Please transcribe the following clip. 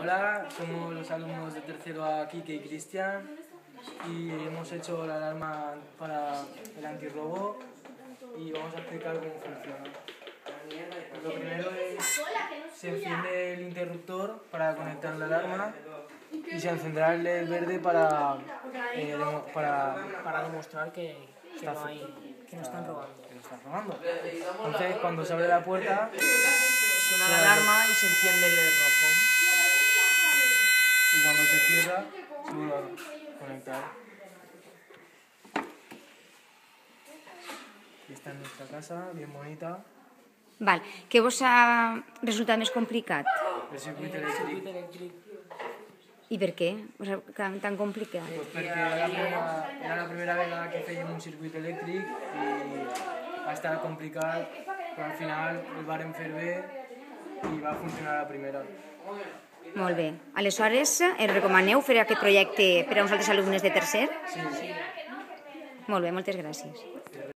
Hola, somos los alumnos de tercero A, Quique y Cristian, y hemos hecho la alarma para el antirrobo y vamos a explicar cómo funciona. Lo primero es, se enciende el interruptor para conectar la alarma y se encenderá el LED verde para demostrar que no están robando. Entonces, cuando se abre la puerta, Suena la alarma y se enciende el LED rojo. y cuando se cierra, se vuelve a conectar. Y esta es nuestra casa, bien bonita. Val. Què vos ha resultat més complicat? El circuit elèctric. I per què? Tan complicat? Pues perquè era la primera vegada que fèiem un circuit elèctric i va estar complicat, però al final el vàrem fer bé i va funcionar a la primera. Molt bé. Aleshores, recomaneu fer aquest projecte per a uns altres alumnes de tercer? Sí. Molt bé, moltes gràcies.